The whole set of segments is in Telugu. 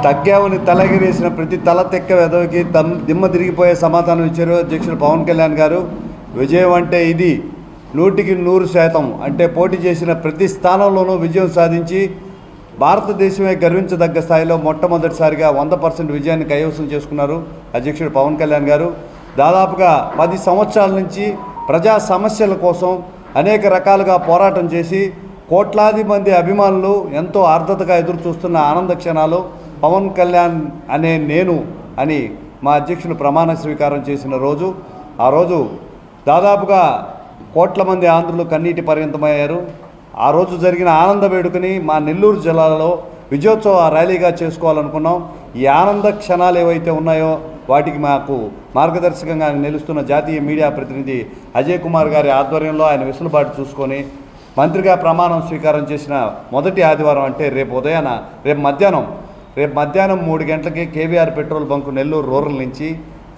తగ్గామని తలగిరేసిన ప్రతి తల తెక్క వెదవికి దిమ్మ తిరిగిపోయే సమాధానం ఇచ్చారు అధ్యక్షుడు పవన్ కళ్యాణ్ గారు. విజయం అంటే ఇది 100% అంటే పోటీ చేసిన ప్రతి స్థానంలోనూ విజయం సాధించి భారతదేశమే గర్వించదగ్గ స్థాయిలో మొట్టమొదటిసారిగా 100% విజయాన్ని కైవసం చేసుకున్నారు అధ్యక్షుడు పవన్ కళ్యాణ్ గారు. దాదాపుగా 10 సంవత్సరాల నుంచి ప్రజా సమస్యల కోసం అనేక రకాలుగా పోరాటం చేసి కోట్లాది మంది అభిమానులు ఎంతో ఆర్ద్రతగా ఎదురు చూస్తున్న ఆనంద క్షణాలు పవన్ కళ్యాణ్ అనే నేను అని మా అధ్యక్షులు ప్రమాణ స్వీకారం చేసిన రోజు. ఆ రోజు దాదాపుగా కోట్ల మంది ఆంధ్రులు కన్నీటి పర్యంతమయ్యారు. ఆ రోజు జరిగిన ఆనంద వేడుకని మా నెల్లూరు జిల్లాలో విజయోత్సవ ర్యాలీగా చేసుకోవాలనుకున్నాం. ఈ ఆనంద క్షణాలు ఏవైతే ఉన్నాయో వాటికి మాకు మార్గదర్శకంగా నిలుస్తున్న జాతీయ మీడియా ప్రతినిధి అజయ్ కుమార్ గారి ఆధ్వర్యంలో ఆయన వెసులుబాటు చూసుకొని మంత్రిగా ప్రమాణం స్వీకారం చేసిన మొదటి ఆదివారం అంటే రేపు మధ్యాహ్నం 3 గంటలకి KVR petrol bunk Nellore rural నుంచి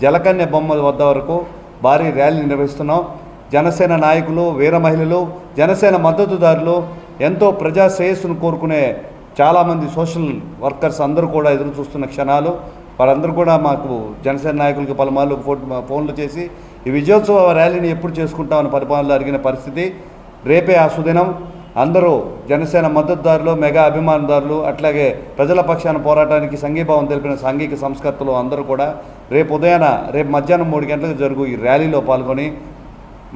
జలకన్య బొమ్మ వద్ద వరకు భారీ ర్యాలీ నిర్వహిస్తున్నాం. జనసేన నాయకులు, వీర మహిళలు, జనసేన మద్దతుదారులు, ఎంతో ప్రజా శ్రేయస్సును కోరుకునే చాలామంది సోషల్ వర్కర్స్ అందరూ కూడా ఎదురు చూస్తున్న క్షణాలు. వారందరూ కూడా మాకు జనసేన నాయకులకు పలుమార్లు ఫోన్లు చేసి ఈ విజయోత్సవ ర్యాలీని ఎప్పుడు చేసుకుంటామని పరిపాలనలో అడిగిన పరిస్థితి. రేపే ఆ సుదినం. అందరూ జనసేన మద్దతుదారులు, మెగా అభిమానదారులు, అట్లాగే ప్రజల పక్షాన పోరాటానికి సంఘీభావం తెలిపిన సాంఘిక సంస్కర్తలు అందరూ కూడా రేపు మధ్యాహ్నం 3 గంటలకు జరుగు ఈ ర్యాలీలో పాల్గొని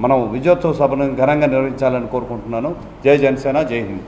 మనం విజయోత్సవ సభను ఘనంగా నిర్వహించాలని కోరుకుంటున్నాను. జై జనసేన, జై హింద్.